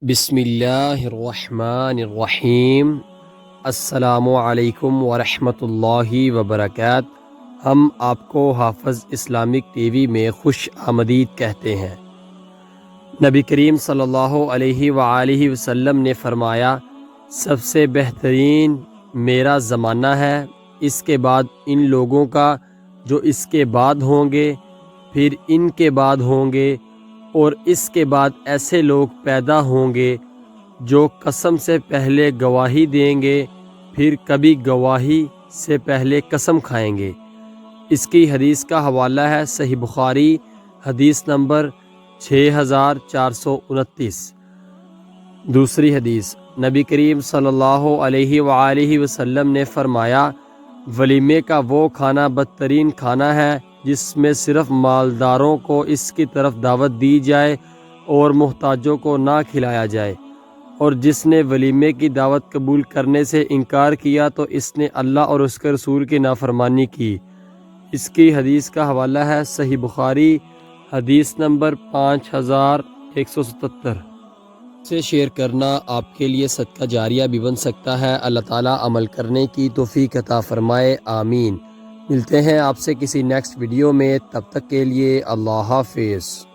بسم اللہ الرحمن الرحیم۔ السلام علیکم ورحمۃ اللہ وبرکاتہ۔ ہم آپ کو حافظ اسلامک ٹی وی میں خوش آمدید کہتے ہیں۔ نبی کریم صلی اللہ علیہ وآلہ وسلم نے فرمایا، سب سے بہترین میرا زمانہ ہے، اس کے بعد ان لوگوں کا جو اس کے بعد ہوں گے، پھر ان کے بعد ہوں گے، اور اس کے بعد ایسے لوگ پیدا ہوں گے جو قسم سے پہلے گواہی دیں گے، پھر کبھی گواہی سے پہلے قسم کھائیں گے۔ اس کی حدیث کا حوالہ ہے صحیح بخاری، حدیث نمبر 6429۔ دوسری حدیث، نبی کریم صلی اللہ علیہ وآلہ وسلم نے فرمایا، ولیمے کا وہ کھانا بدترین کھانا ہے جس میں صرف مالداروں کو اس کی طرف دعوت دی جائے اور محتاجوں کو نہ کھلایا جائے، اور جس نے ولیمے کی دعوت قبول کرنے سے انکار کیا تو اس نے اللہ اور اس کے رسول کی نافرمانی کی۔ اس کی حدیث کا حوالہ ہے صحیح بخاری، حدیث نمبر 5177۔ سے شیئر کرنا آپ کے لیے صدقہ جاریہ بھی بن سکتا ہے۔ اللہ تعالیٰ عمل کرنے کی توفیق عطا فرمائے، آمین۔ ملتے ہیں آپ سے کسی نیکسٹ ویڈیو میں، تب تک کے لیے اللہ حافظ۔